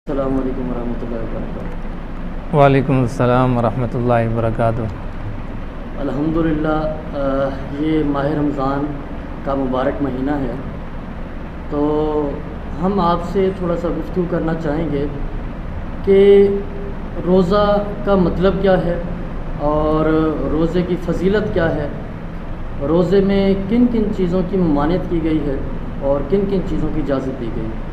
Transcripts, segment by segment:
अस्सलामु अलैकुम वरहमतुल्लाहि वबरकातुहू। वालेकुम अस्सलाम वरहमतुल्लाहि वबरकातुहू। अल्हम्दुलिल्लाह ये माह रमज़ान का मुबारक महीना है, तो हम आपसे थोड़ा सा गुफ्तगू करना चाहेंगे कि रोज़ा का मतलब क्या है और रोज़े की फ़जीलत क्या है, रोज़े में किन किन चीज़ों की ममानियत की गई है और किन किन चीज़ों की इजाज़त दी गई है।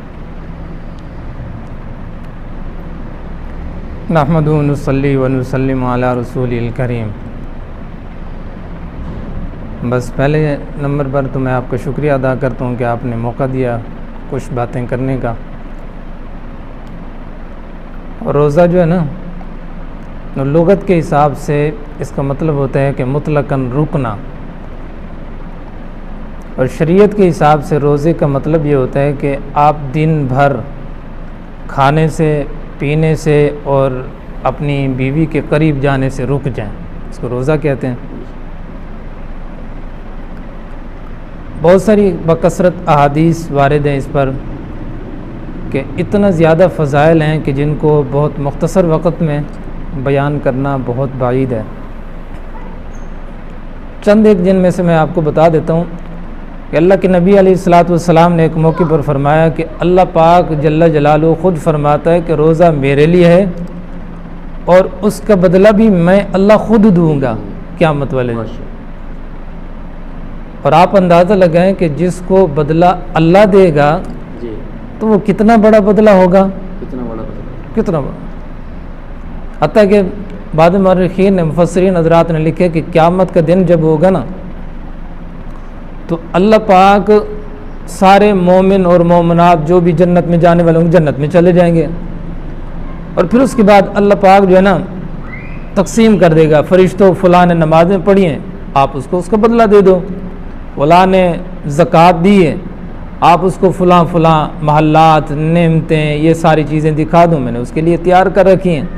नहमदु व नुसल्ली व नुसल्लिमु अला रसूलिल करीम। बस पहले नंबर पर तो मैं आपका शुक्रिया अदा करता हूँ कि आपने मौका दिया कुछ बातें करने का। और रोज़ा जो है ना, तो लुगत के हिसाब से इसका मतलब होता है कि मुतलकन रुकना, और शरीयत के हिसाब से रोज़े का मतलब ये होता है कि आप दिन भर खाने से, पीने से और अपनी बीवी के करीब जाने से रुक जाएं, इसको रोज़ा कहते हैं। बहुत सारी बकसरत अहादीस वारिद हैं इस पर कि इतना ज़्यादा फ़ज़ाइल हैं कि जिनको बहुत मुख्तसर वक़्त में बयान करना बहुत बाईद है। चंद एक जिन में से मैं आपको बता देता हूँ कि अल्लाह के नबी अलैहिस्सलातु वस्सलाम ने एक मौके पर फरमाया कि अल्लाह पाक जल्ला जलालुहु ख़ुद फरमाता है कि रोज़ा मेरे लिए है और उसका बदला भी मैं अल्लाह ख़ुद दूँगा क़यामत वाले दिन। और आप अंदाज़ा लगाएं कि जिसको बदला अल्लाह देगा जी, तो वो कितना बड़ा बदला होगा, कितना बड़ा बदला। कितना बड़ा। हत्ता कि बाद मर्रखीन ने, मुफस्सिरीन हज़रात ने लिखे कि क़यामत का दिन जब होगा ना, तो अल्लाह पाक सारे मोमिन और मोमिनात जो भी जन्नत में जाने वाले होंगे जन्नत में चले जाएंगे, और फिर उसके बाद अल्लाह पाक जो है ना तकसीम कर देगा, फरिश्तों फ़लाँ ने नमाज़ें पढ़ी हैं, आप उसको उसका बदला दे दो, फ़लाँ ने ज़कात दी है, आप उसको फ़लाँ फ़लाँ महल्लात, नेमतें, ये सारी चीज़ें दिखा दूँ, मैंने उसके लिए तैयार कर रखी हैं।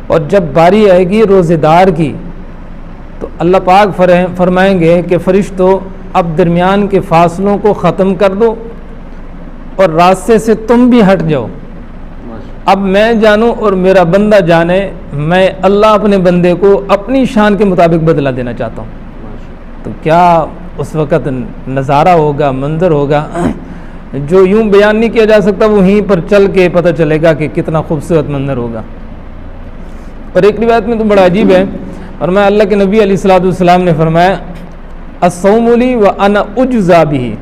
और जब बारी आएगी रोज़ेदार की, तो अल्लाह पाक फरमाएंगे कि फरिश्तों अब दरमियान के फासलों को ख़त्म कर दो और रास्ते से तुम भी हट जाओ, अब मैं जानूं और मेरा बंदा जाने, मैं अल्लाह अपने बंदे को अपनी शान के मुताबिक बदला देना चाहता हूँ। तो क्या उस वक़्त नज़ारा होगा, मंज़र होगा जो यूं बयान नहीं किया जा सकता, वहीं पर चल के पता चलेगा कि कितना खूबसूरत मंज़र होगा। और एक रिवायत में तो बड़ा अजीब है, और मैं अल्लाह के नबी अलैहिस्सलातु वस्सलाम ने फरमाया अस्सौमु ली व अना उज्ज़ा बिही,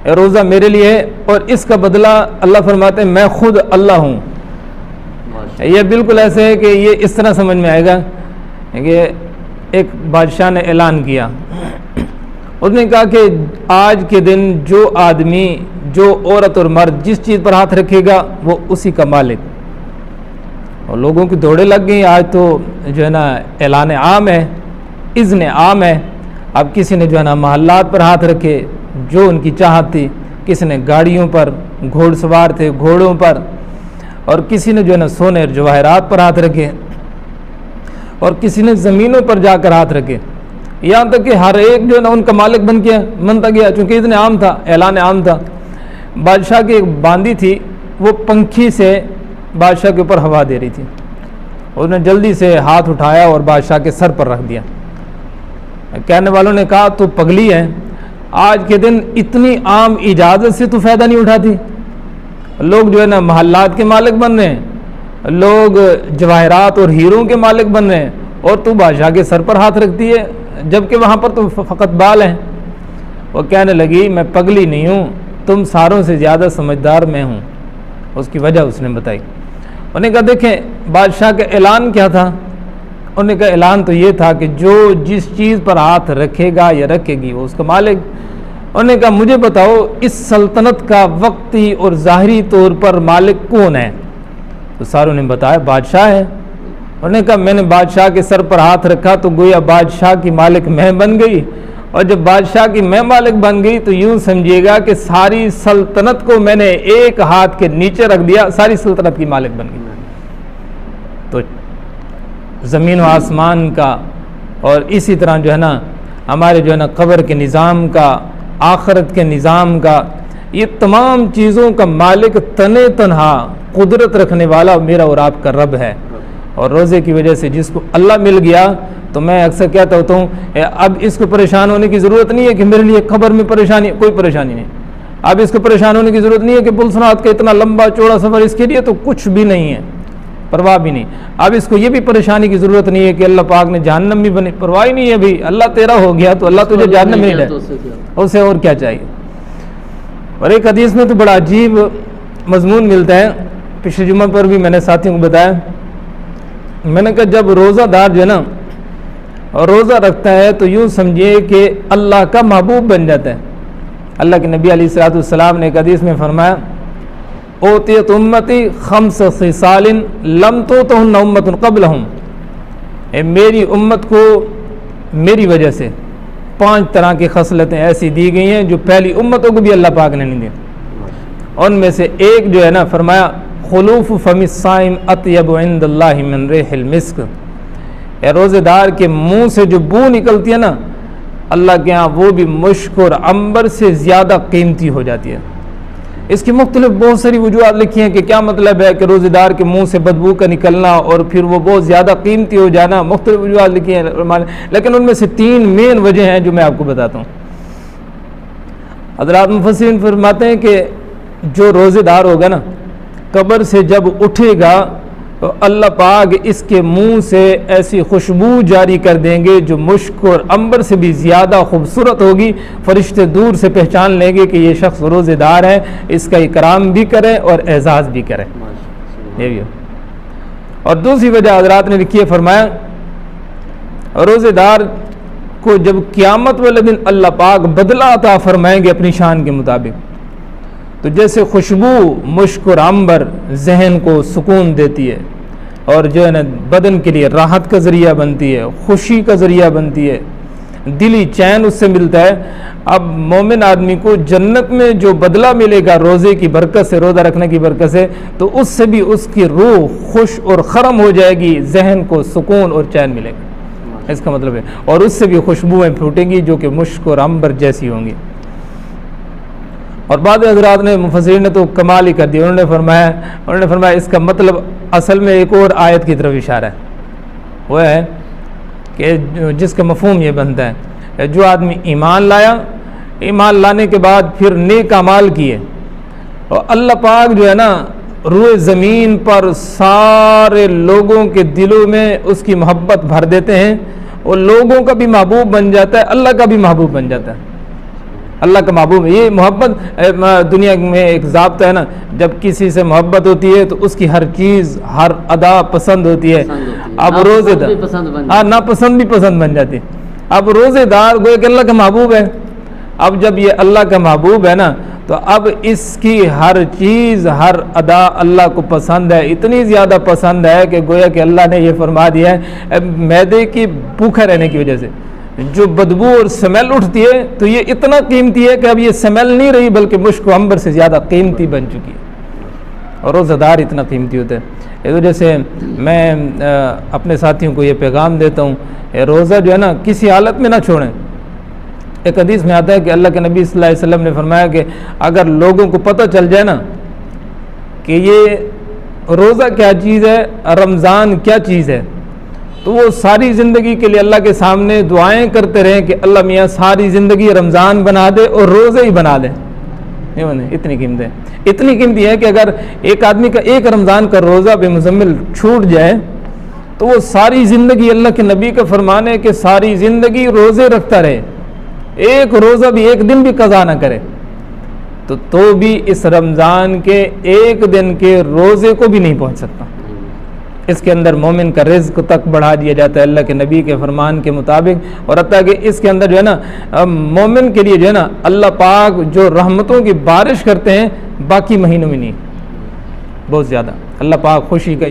रोज़ा मेरे लिए है और इसका बदला अल्लाह फरमाते हैं मैं खुद अल्लाह हूँ। ये बिल्कुल ऐसे है कि ये इस तरह समझ में आएगा कि एक बादशाह ने ऐलान किया, उसने कहा कि आज के दिन जो आदमी, जो औरत और मर्द जिस चीज़ पर हाथ रखेगा वो उसी का मालिक। और लोगों की दौड़े लग गई, आज तो जो है ना ऐलान आम है, इज़्न आम है। अब किसी ने जो है ना महल्लात पर हाथ रखे जो उनकी चाहत थी, किसी ने गाड़ियों पर, घोड़सवार थे घोड़ों पर, और किसी ने जो है ना सोने और जवाहरात पर हाथ रखे, और किसी ने ज़मीनों पर जाकर हाथ रखे, यहाँ तक कि हर एक जो है ना उनका मालिक बनता गया, चूँकि इतने आम था, ऐलान आम था। बादशाह की एक बांदी थी, वो पंखी से बादशाह के ऊपर हवा दे रही थी, उसने जल्दी से हाथ उठाया और बादशाह के सर पर रख दिया। कहने वालों ने कहा तो पगली है, आज के दिन इतनी आम इजाज़त से तो फ़ायदा नहीं उठाती। लोग जो है ना महल्लात के मालिक बन रहे हैं, लोग जवाहरात और हीरों के मालिक बन रहे हैं, और तू बादशाह के सर पर हाथ रखती है, जबकि वहाँ पर तो फ़कत बाल हैं। वो कहने लगी मैं पगली नहीं हूँ, तुम सारों से ज़्यादा समझदार मैं हूँ। उसकी वजह उसने बताई। उन्होंने कहा देखें बादशाह का ऐलान क्या था, उन्होंने कहा ऐलान तो ये था कि जो जिस चीज़ पर हाथ रखेगा या रखेगी वो उसका मालिक। उन्होंने कहा मुझे बताओ इस सल्तनत का वक्ती और ज़ाहरी तौर पर मालिक कौन है? तो सारों ने बताया बादशाह है। उन्होंने कहा मैंने बादशाह के सर पर हाथ रखा तो गोया बादशाह की मालिक मैं बन गई, और जब बादशाह की मैं मालिक बन गई तो यूँ समझिएगा कि सारी सल्तनत को मैंने एक हाथ के नीचे रख दिया, सारी सल्तनत की मालिक बन गई। तो ज़मीन व आसमान का, और इसी तरह जो है ना हमारे जो है ना कब्र के निज़ाम का, आखिरत के निज़ाम का, ये तमाम चीज़ों का मालिक तने तनहा कुदरत रखने वाला मेरा और आपका रब है। और रोज़े की वजह से जिसको अल्लाह मिल गया, तो मैं अक्सर कहता होता हूँ अब इसको परेशान होने की ज़रूरत नहीं है कि मेरे लिए खबर में परेशानी, कोई परेशानी नहीं। अब इसको परेशान होने की ज़रूरत नहीं है कि पुलसनात का इतना लंबा चौड़ा सफ़र, इसके लिए तो कुछ भी नहीं है, परवाह भी नहीं। अब इसको ये भी परेशानी की ज़रूरत नहीं है कि अल्लाह पाक ने जहन्नम भी बने, परवाह ही नहीं है भाई, अल्लाह तेरा हो गया तो अल्लाह तुझे जहन्नम में ले, उससे और क्या चाहिए। और एक हदीस में तो बड़ा अजीब मजमून मिलता है, पिछले जुम्मे पर भी मैंने साथियों को बताया, मैंने कहा जब रोज़ादार जो है ना रोज़ा रखता है तो यूँ समझिए कि अल्लाह का महबूब बन जाता है। अल्लाह के नबी अलैहिस्सलाम ने एक हदीस में फरमाया, ओतियत उम्मती खम्स खिसालिन लम तुतहुन्न उम्मतुन क़ब्लहुम, मेरी उम्मत को मेरी वजह से 5 तरह की खसलतें ऐसी दी गई हैं जो पहली उम्मतों को भी अल्लाह पाक ने नहीं दी। उनमें से एक जो है ना, फरमाया खुलूफ फमिस्साइम अत्यब इंदल्लाहि मिन रिहिल मिस्क, रोज़ेदार के मुंह से जो बू निकलती है ना अल्लाह के यहाँ, वो भी मुश्क और अंबर से ज़्यादा कीमती हो जाती है। इसकी मुख्तलिफ बहुत सारी वजूहात लिखी हैं कि क्या मतलब है कि रोज़ेदार के मुंह से बदबू का निकलना और फिर वो बहुत ज़्यादा कीमती हो जाना, मुख्तलिफ वजूहात लिखी हैं, लेकिन उनमें से 3 मेन वजह हैं जो मैं आपको बताता हूँ। हज़रात मुफस्सिरीन फरमाते हैं कि जो रोज़ेदार होगा ना, कब्र से जब उठेगा तो अल्लाह पाक इसके मुंह से ऐसी खुशबू जारी कर देंगे जो मुश्क और अंबर से भी ज़्यादा खूबसूरत होगी। फरिश्ते दूर से पहचान लेंगे कि ये शख्स रोज़ेदार है, इसका इकराम भी करें और एजाज़ भी करें। ये भी। और दूसरी वजह हज़रात ने लिखी है, फरमाया रोज़ेदार को जब क़यामत वाले दिन अल्लाह पाक बदला अता फरमाएंगे अपनी शान के मुताबिक, तो जैसे खुशबू मुश्क और अंबर जहन को सुकून देती है और जो है ना बदन के लिए राहत का ज़रिया बनती है, खुशी का ज़रिया बनती है, दिली चैन उससे मिलता है। अब मोमिन आदमी को जन्नत में जो बदला मिलेगा रोज़े की बरकत से, रोज़ा रखने की बरकत से, तो उससे भी उसकी रूह खुश और खरम हो जाएगी, जहन को सुकून और चैन मिलेगा, इसका मतलब है। और उससे भी खुशबुएँ फूटेंगी जो कि मुश्क और अंबर जैसी होंगी। और बाद हज़रात ने मुफस्सिरीन ने तो कमाल ही कर दिया, उन्होंने फरमाया इसका मतलब असल में एक और आयत की तरफ इशारा है, वो है कि जिसका मफ़हूम ये बनता है, जो आदमी ईमान लाया, ईमान लाने के बाद फिर नेक अमाल किए, और अल्लाह पाक जो है ना रूए ज़मीन पर सारे लोगों के दिलों में उसकी मोहब्बत भर देते हैं, और लोगों का भी महबूब बन जाता है, अल्लाह का भी महबूब बन जाता है। अल्लाह का महबूब, ये मोहब्बत दुनिया में एक ज़ाब्ता है ना, जब किसी से मोहब्बत होती है तो उसकी हर चीज़, हर अदा पसंद होती है। अब रोज़ेदार नापसंद भी पसंद बन जाती है। अब रोज़ेदार गोया कि अल्लाह का महबूब है, अब जब ये अल्लाह का महबूब है ना, तो अब इसकी हर चीज़, हर अदा अल्लाह को पसंद है, इतनी ज़्यादा पसंद है कि गोया कि अल्लाह ने ये फरमा दिया है, मैदे की भूखा रहने की वजह से जो बदबू और स्मेल उठती है, तो ये इतना कीमती है कि अब ये स्मेल नहीं रही बल्कि मुश्क अंबर से ज़्यादा कीमती बन चुकी है। और रोज़ादार इतना कीमती होता है। इस वजह से मैं अपने साथियों को ये पैगाम देता हूँ, रोज़ा जो है ना किसी हालत में ना छोड़ें। एक हदीस में आता है कि अल्लाह के नबी सल्लल्लाहु अलैहि वसल्लम ने फरमाया कि अगर लोगों को पता चल जाए ना कि ये रोज़ा क्या चीज़ है, रमज़ान क्या चीज़ है, तो वो सारी ज़िंदगी के लिए अल्लाह के सामने दुआएं करते रहें कि अल्लाह मियाँ सारी ज़िंदगी रमज़ान बना दे और रोज़े ही बना दे। इतनी कीमत है, इतनी कीमती है कि अगर एक आदमी का एक रमज़ान का रोज़ा बेमुज़म्मिल छूट जाए तो वो सारी ज़िंदगी, अल्लाह के नबी का फरमान है कि सारी ज़िंदगी रोज़े रखता रहे, एक रोज़ा भी, एक दिन भी कज़ा ना करे, तो भी इस रमज़ान के एक दिन के रोज़े को भी नहीं पहुँच सकता। इसके अंदर मोमिन का रिज़्क तक बढ़ा दिया जाता है अल्लाह के नबी के फरमान के मुताबिक। और हत्ता कि इसके अंदर जो है ना मोमिन के लिए जो है ना अल्लाह पाक जो रहमतों की बारिश करते हैं बाकी महीनों में नहीं, बहुत ज़्यादा अल्लाह पाक खुशी का